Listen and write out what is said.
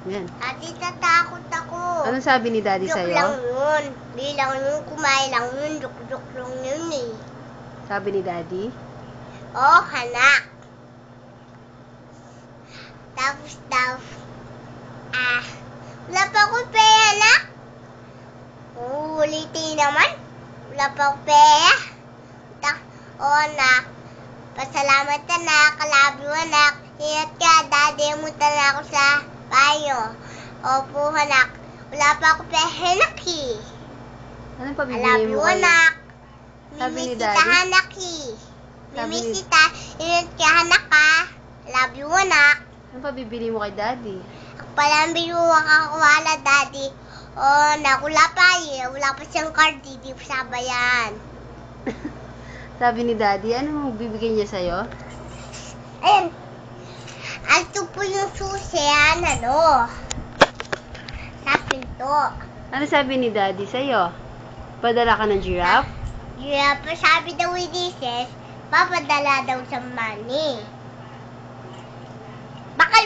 Yan. Ate, tatakot ako. Anong sabi ni Daddy Joke sa'yo? lang yun. Di lang yun, kumain lang yun. Joke lang yun eh. Sabi ni Daddy? Oh, anak. Tapos daw, wala pa akong pera, anak. Ulitin naman. Wala pa akong pera. Anak. Pasalamat, anak. Love you, anak. Ingat ka, Daddy. Munta na ako sa bayo. Opo, anak. Wala pa akong pera, anak eh. Anong I pabibili love mo you, kayo? anak. Sabi ni Mimiss Daddy? kita, anak eh. Sabi Mimiss ni- kita. Ingat ka, anak ha. Love you, anak. Anong pabibili mo kay Daddy? Ako palang binuwak ako wala, Daddy. Oh, anak, wala pa eh. Wala pa siyang card, hindi pa sabayan. Sabi ni Daddy, ano bibigyan niya sa'yo? Ayan. Ito po yung susian, sa pinto. Ano sabi ni Daddy sa'yo? Padala ka ng giraffe? Yeah, pa sabi daw ni Jesus, papadala daw sa money. Bakal